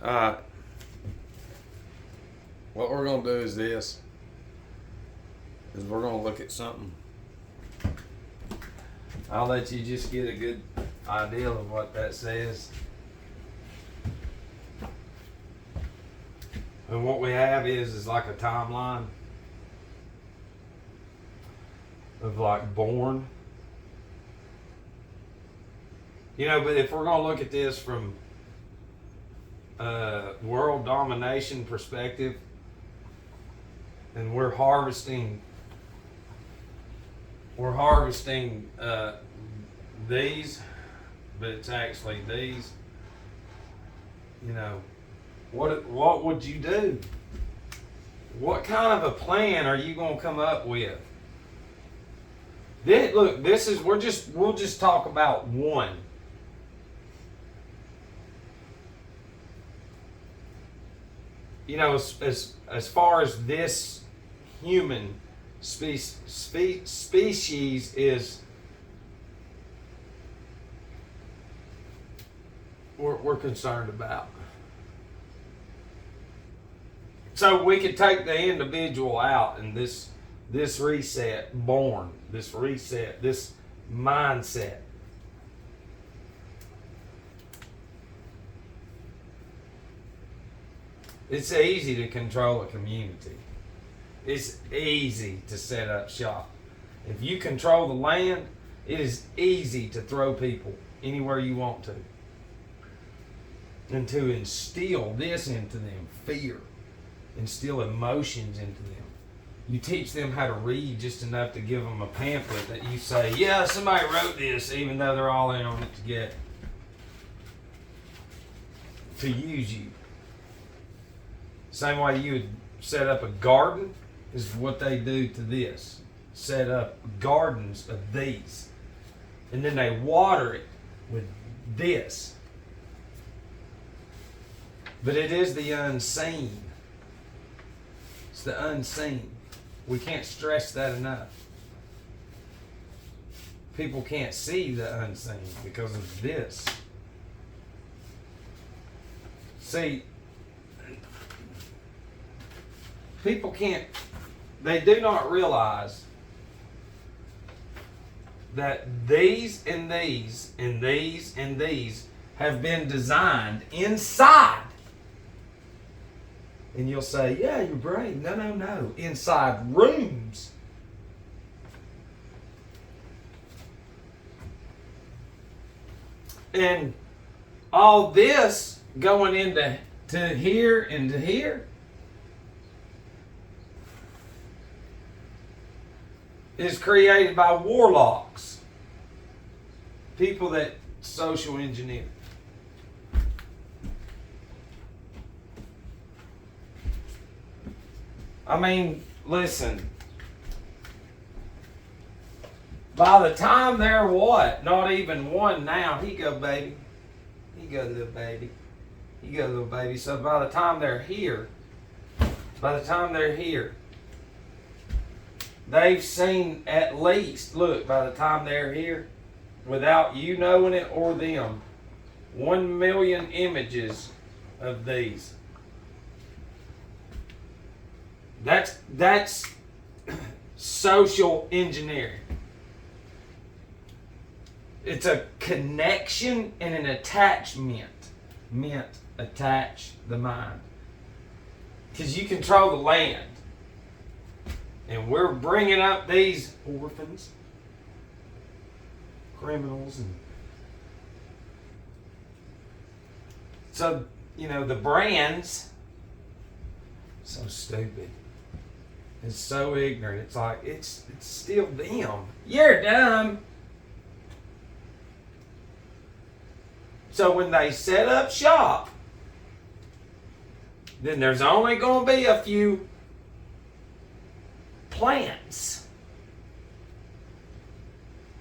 Alright. What we're going to do is this. Is we're going to look at something. I'll let you just get a good idea of what that says. And what we have is like a timeline of like born. You know, but if we're going to look at this from world domination perspective, and we're harvesting these, but it's actually these. You know, what would you do? What kind of a plan are you going to come up with? Look, this is we'll just talk about one. You know, as far as this human species is, we're concerned about. So we could take the individual out and this reset, this reset, this mindset. It's easy to control a community. It's easy to set up shop. If you control the land, it is easy to throw people anywhere you want to. And to instill this into them, fear, instill emotions into them. You teach them how to read just enough to give them a pamphlet that you say, yeah, somebody wrote this, even though they're all in on it together. To use you. Same way you would set up a garden is what they do to this. Set up gardens of these. And then they water it with this. But it is the unseen. It's the unseen. We can't stress that enough. People can't see the unseen because of this. See, people they do not realize that these and these and these and these have been designed inside. And you'll say, yeah, you're brave. No. Inside rooms. And all this going into here and to here is created by warlocks. People that social engineer. I mean, listen. By the time they're what? Not even one now. He go, baby. He go, little baby. He go, little baby. So by the time they're here, they've seen at least, look, by the time they're here, without you knowing it or them, 1 million images of these. That's social engineering. It's a connection and an attachment. Attach the mind. Because you control the land. And we're bringing up these orphans, criminals, and so, you know, the brands, so stupid. It's so ignorant. It's like, it's still them. You're dumb. So when they set up shop, then there's only going to be a few plants.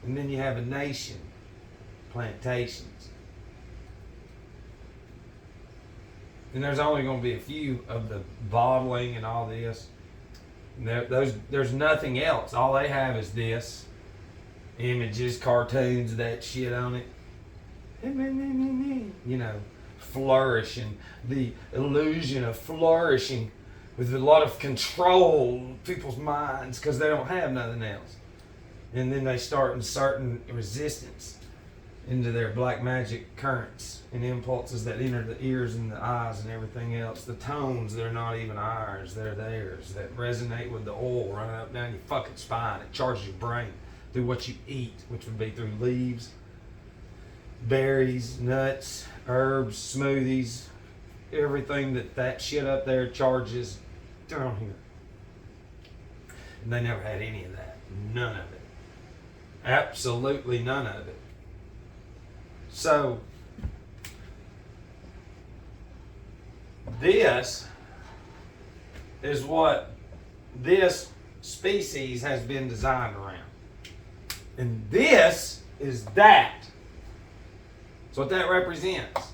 And then you have a nation, plantations. And there's only going to be a few of the bottling and all this. There's nothing else. All they have is this. Images, cartoons, that shit on it. You know, flourishing, the illusion of flourishing with a lot of control of people's minds because they don't have nothing else. And then they start inserting resistance into their black magic currents and impulses that enter the ears and the eyes and everything else. The tones, they're not even ours, they're theirs, that resonate with the oil running up down your fucking spine. It charges your brain through what you eat, which would be through leaves, berries, nuts, herbs, smoothies, everything that shit up there charges down here. And they never had any of that. None of it. Absolutely none of it. So, this is what this species has been designed around. And this is that. That's what that represents.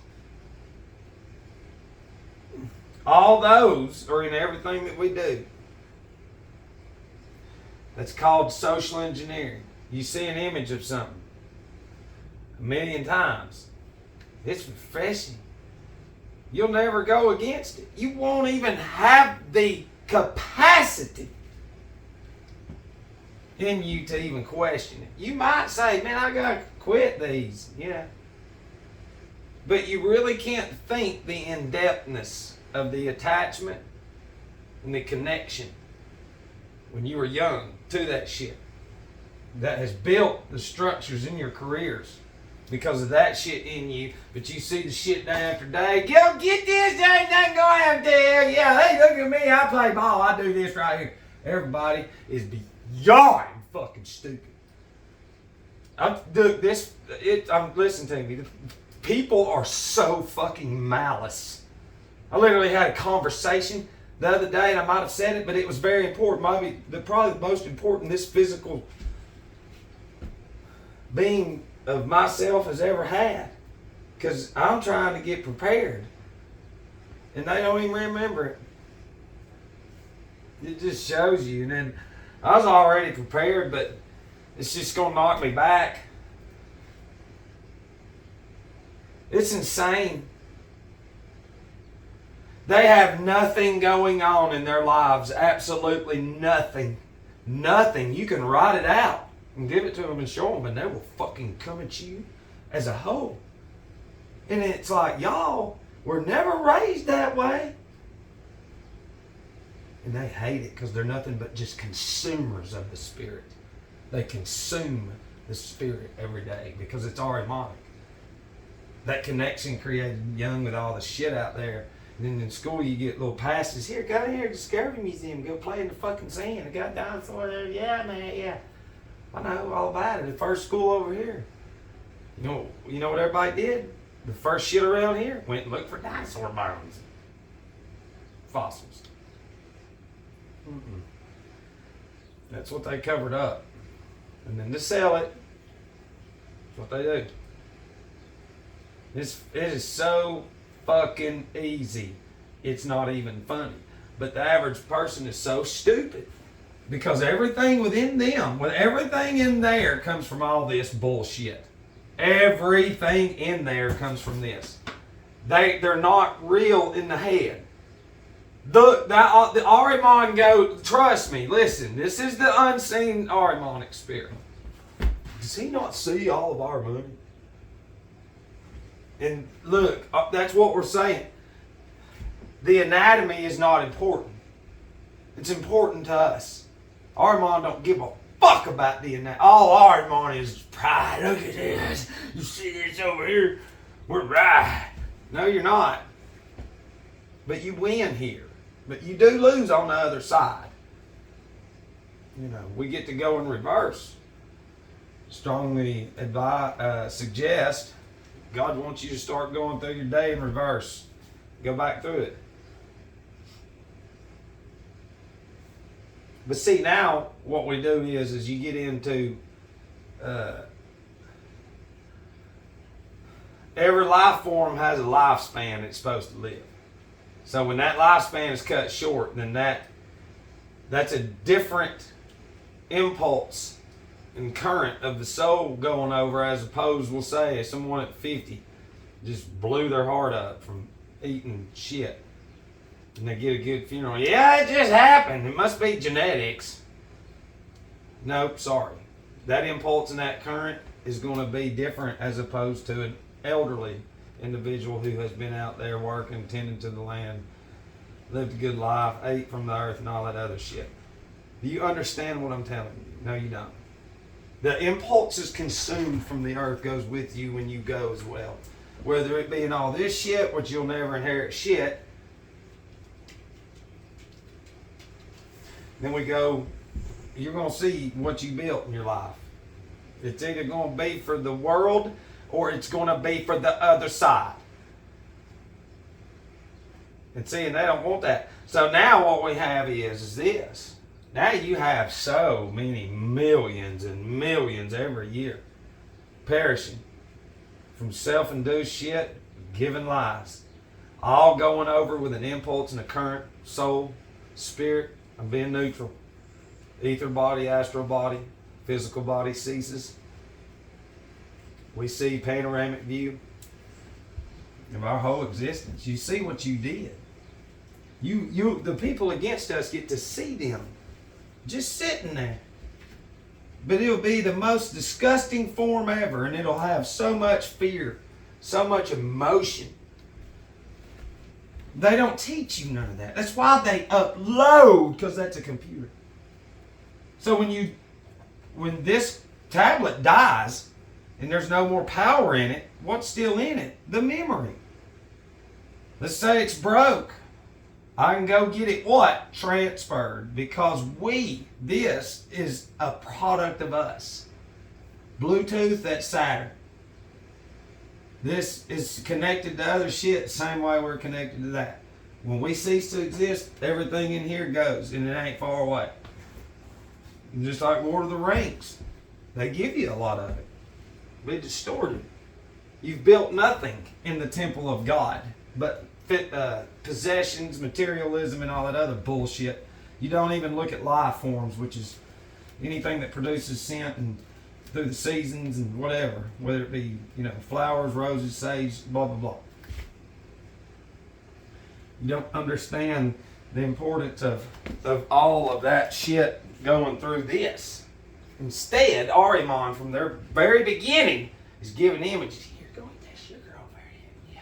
All those are in everything that we do. That's called social engineering. You see an image of something 1,000,000 times. It's refreshing. You'll never go against it. You won't even have the capacity in you to even question it. You might say, man, I gotta quit these. Yeah. But you really can't think the in-depthness of the attachment and the connection when you were young to that shit that has built the structures in your careers because of that shit in you. But you see the shit day after day. Go get this, there ain't nothing going out there. Yeah, hey, look at me, I play ball, I do this right here. Everybody is beyond fucking stupid. Listen to me. People are so fucking malice. I literally had a conversation the other day, and I might have said it, but it was very important. Probably the most important this physical being of myself has ever had. Because I'm trying to get prepared. And they don't even remember it. It just shows you. And then I was already prepared, but it's just going to knock me back. It's insane. They have nothing going on in their lives. Absolutely nothing. Nothing. You can write it out and give it to them and show them, and they will fucking come at you as a whole. And it's like, y'all were never raised that way. And they hate it because they're nothing but just consumers of the spirit. They consume the spirit every day because it's Arimatic. That connection created young with all the shit out there. And then in school you get little passes. Here, go here to Discovery Museum. Go play in the fucking sand. I got a dinosaur there. Yeah, man, yeah. I know all about it. The first school over here. You know what everybody did? The first shit around here went and looked for dinosaur bones. Fossils. That's what they covered up. And then to sell it, that's what they do. It is so fucking easy. It's not even funny. But the average person is so stupid because everything within them, with everything in there, comes from all this bullshit. Everything in there comes from this. They're not real in the head. The Ahriman go, trust me, listen, this is the unseen Ahrimanic spirit. Does he not see all of our money? And look, that's what we're saying. The anatomy is not important. It's important to us. Ahriman don't give a fuck about the anatomy. All Ahriman is pride. Look at this. You see this over here? We're right. No, you're not. But you win here. But you do lose on the other side. You know, we get to go in reverse. Strongly suggest God wants you to start going through your day in reverse. Go back through it. But see, now what we do is you get into every life form has a lifespan it's supposed to live. So when that lifespan is cut short, then that's a different impulse and current of the soul going over, as opposed, we'll say, someone at 50 just blew their heart up from eating shit. And they get a good funeral. Yeah, it just happened. It must be genetics. Nope, sorry. That impulse and that current is going to be different as opposed to an elderly individual who has been out there working, tending to the land, lived a good life, ate from the earth and all that other shit. Do you understand what I'm telling you? No, you don't. The impulse is consumed from the earth goes with you when you go as well. Whether it be in all this shit, which you'll never inherit shit. Then we go, you're going to see what you built in your life. It's either going to be for the world or it's going to be for the other side. And see, and they don't want that. So now what we have is this. Now you have so many millions and millions every year perishing from self-induced shit, giving lies. All going over with an impulse and a current, soul, spirit, and being neutral. Ether body, astral body, physical body ceases. We see panoramic view of our whole existence. You see what you did. The people against us get to see them just sitting there. But it'll be the most disgusting form ever, and it'll have so much fear, so much emotion. They don't teach you none of that. That's why they upload, because that's a computer. So when this tablet dies and there's no more power in it, what's still in it? The memory. Let's say it's broke. I can go get it what? Transferred. Because this is a product of us. Bluetooth, that's Saturn. This is connected to other shit the same way we're connected to that. When we cease to exist, everything in here goes, and it ain't far away. Just like Lord of the Rings. They give you a lot of it. Be distorted. You've built nothing in the temple of God but possessions, materialism, and all that other bullshit. You don't even look at life forms, which is anything that produces scent and through the seasons and whatever, whether it be, flowers, roses, sage, blah, blah, blah. You don't understand the importance of all of that shit going through this. Instead, Ahriman, from their very beginning, is giving images. Here, go eat that sugar over here.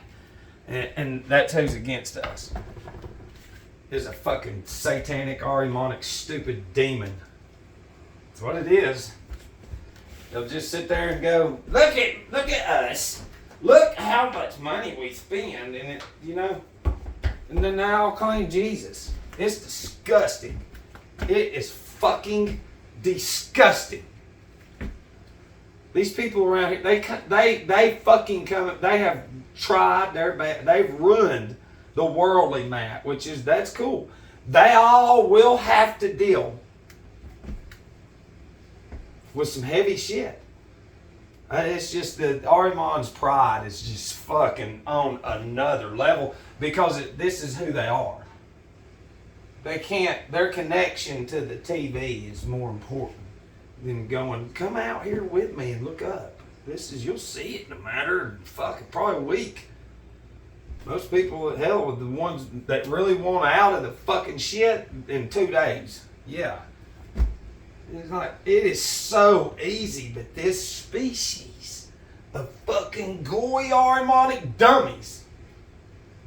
Yeah. And that's who's against us. Is a fucking satanic, Ahrimanic, stupid demon. That's what it is. They'll just sit there and go, look at us. Look how much money we spend, and and then they all claim Jesus. It's disgusting. It is fucking disgusting. These people around here, they fucking come. They have tried. They've ruined the worldly map, that's cool. They all will have to deal with some heavy shit. It's just that Ahriman's pride is just fucking on another level because this is who they are. They can't, their connection to the TV is more important than going, come out here with me and look up. You'll see it in a matter of probably a week. Most people, hell, with the ones that really want out of the fucking shit in 2 days. Yeah. It's like, it is so easy, but this species of fucking Goy Ahrimanic dummies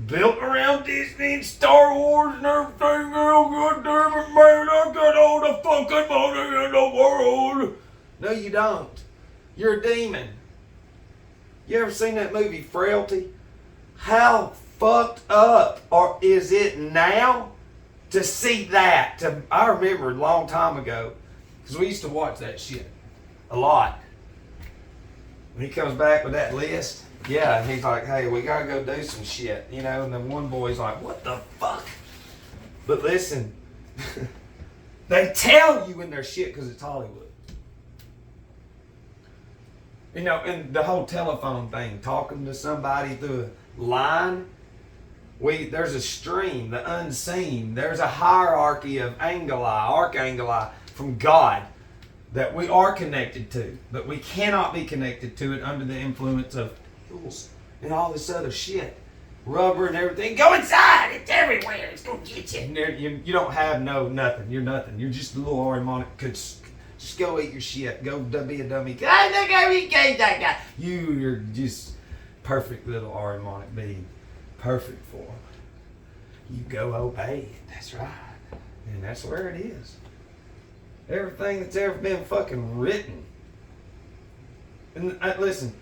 built around Disney and Star Wars and everything else, goddamn it, man, I got all the fucking money in the world. No, you don't. You're a demon. You ever seen that movie Frailty? How fucked up is it now to see that? I remember a long time ago, because we used to watch that shit a lot. When he comes back with that list, yeah, and he's like, hey, we gotta go do some shit, and then one boy's like, what the fuck? But listen, they tell you in their shit because it's Hollywood. And the whole telephone thing, talking to somebody through a line, there's a stream, the unseen. There's a hierarchy of archangeli from God that we are connected to, but we cannot be connected to it under the influence of and all this other shit. Rubber and everything. Go inside. It's everywhere. It's going to get you. And you don't have nothing. You're nothing. You're just a little harmonic. Just go eat your shit. Go be a dummy. You're just perfect little harmonic being. Perfect for them. You go obey. That's right. And that's where it is. Everything that's ever been fucking written. And listen,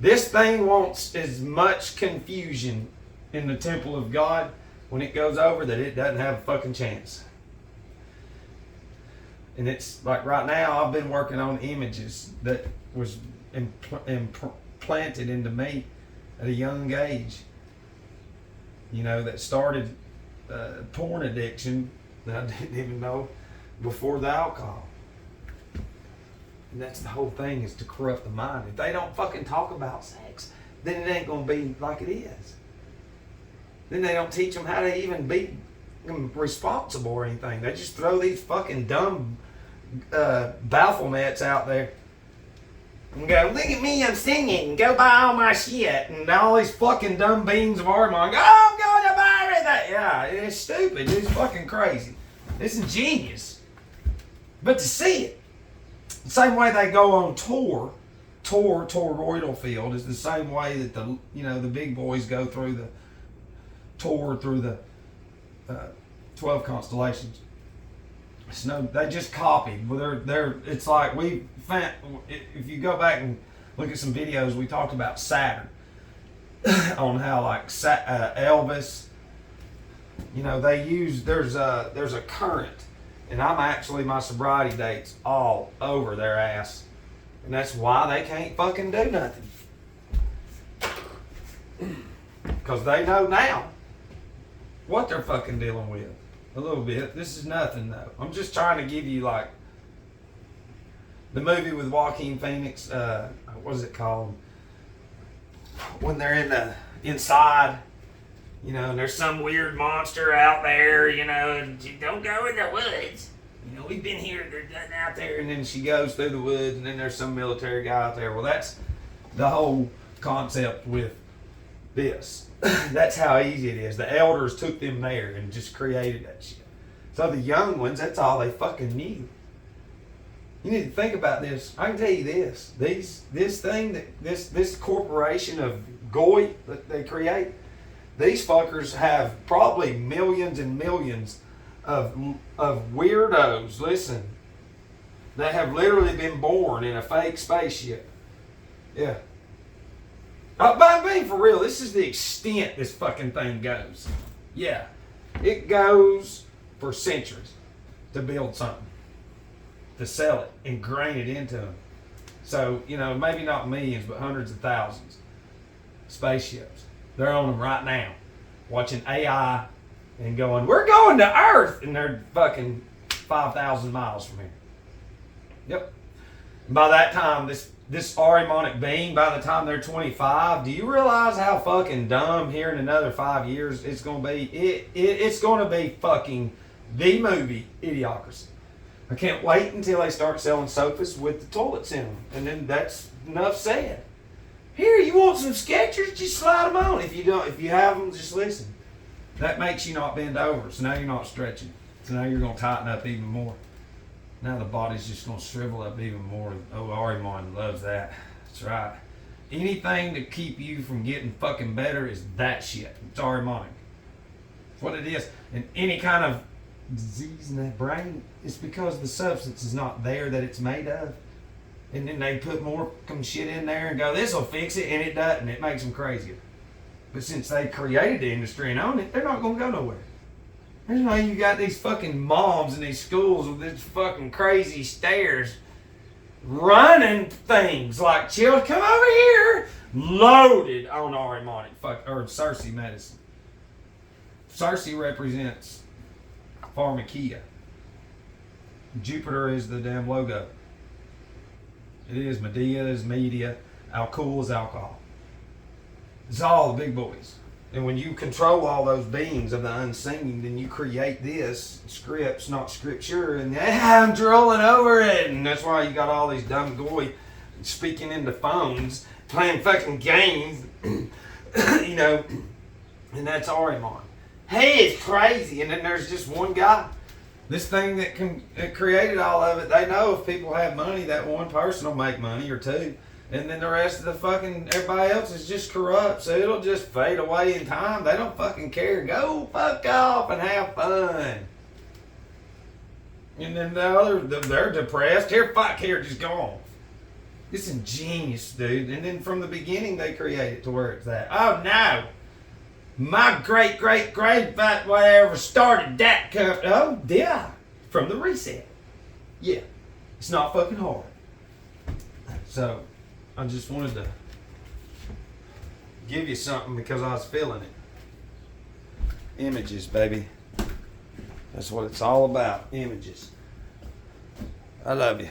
this thing wants as much confusion in the temple of God when it goes over that it doesn't have a fucking chance. And it's like right now I've been working on images that was implanted into me at a young age. You know, that started porn addiction that I didn't even know before the alcohol. And that's the whole thing, is to corrupt the mind. If they don't fucking talk about sex, then it ain't going to be like it is. Then they don't teach them how to even be responsible or anything. They just throw these fucking dumb Baphomets out there and go, look at me, I'm singing, and go buy all my shit. And all these fucking dumb beans of Armand go, oh, I'm going to buy everything. Yeah, it's stupid. It's fucking crazy. It's ingenious. But to see it, the same way they go on toroidal field is the same way that the big boys go through the tour through the 12 constellations. So they just copied. They're it's like we found, if you go back and look at some videos, we talked about Saturn on how like Elvis, they use there's a current. And I'm actually, my sobriety date's all over their ass. And that's why they can't fucking do nothing. Because they know now what they're fucking dealing with. A little bit. This is nothing though. I'm just trying to give you like the movie with Joaquin Phoenix, what is it called? When they're inside. And there's some weird monster out there, and you don't go in the woods. We've been here, there's nothing out there. And then she goes through the woods, and then there's some military guy out there. Well, that's the whole concept with this. That's how easy it is. The elders took them there and just created that shit. So the young ones, that's all they fucking knew. You need to think about this. I can tell you this. This corporation of Goy that they create, these fuckers have probably millions and millions of weirdos, listen, that have literally been born in a fake spaceship. Yeah. But being for real, this is the extent this fucking thing goes. Yeah. It goes for centuries to build something, to sell it, ingrain it into them. So, maybe not millions, but hundreds of thousands. Spaceships. They're on them right now, watching AI and going, we're going to Earth! And they're fucking 5,000 miles from here. Yep. And by that time, this Ahrimanic being, by the time they're 25, do you realize how fucking dumb here in another 5 years it's going to be? It's going to be fucking the movie Idiocracy. I can't wait until they start selling sofas with the toilets in them. And then that's enough said. Here, you want some Skechers? Just slide them on. If you have them, just listen. That makes you not bend over. So now you're not stretching. So now you're going to tighten up even more. Now the body's just going to shrivel up even more. Oh, Ahriman loves that. That's right. Anything to keep you from getting fucking better is that shit. It's Ahrimanic. It's what it is. And any kind of disease in that brain, it's because the substance is not there that it's made of. And then they put more shit in there and go, this will fix it, and it doesn't. It makes them crazier. But since they created the industry and own it, they're not going to go nowhere. That's why you got these fucking moms in these schools with these fucking crazy stares running things like, children, come over here, loaded on Ahrimanic or Circe medicine. Circe represents pharmakia. Jupiter is the damn logo. It is. Medea is media. Alcohol is alcohol. It's all the big boys. And when you control all those beings of the unseen, then you create this scripts, not scripture, and I'm drooling over it. And that's why you got all these dumb goy speaking into phones, playing fucking games, You know, and that's Arimon. He is crazy. And then there's just one guy. This thing that created all of it, they know if people have money, that one person will make money or two. And then the rest of the fucking, everybody else is just corrupt. So it'll just fade away in time. They don't fucking care. Go fuck off and have fun. And then the other, they're depressed. Here, fuck, here, just go on. It's ingenious, dude. And then from the beginning, they create it to where it's that. Oh, no. My great whatever started that company. Oh, did I? From the reset. Yeah. It's not fucking hard. So, I just wanted to give you something because I was feeling it. Images, baby. That's what it's all about. Images. I love you.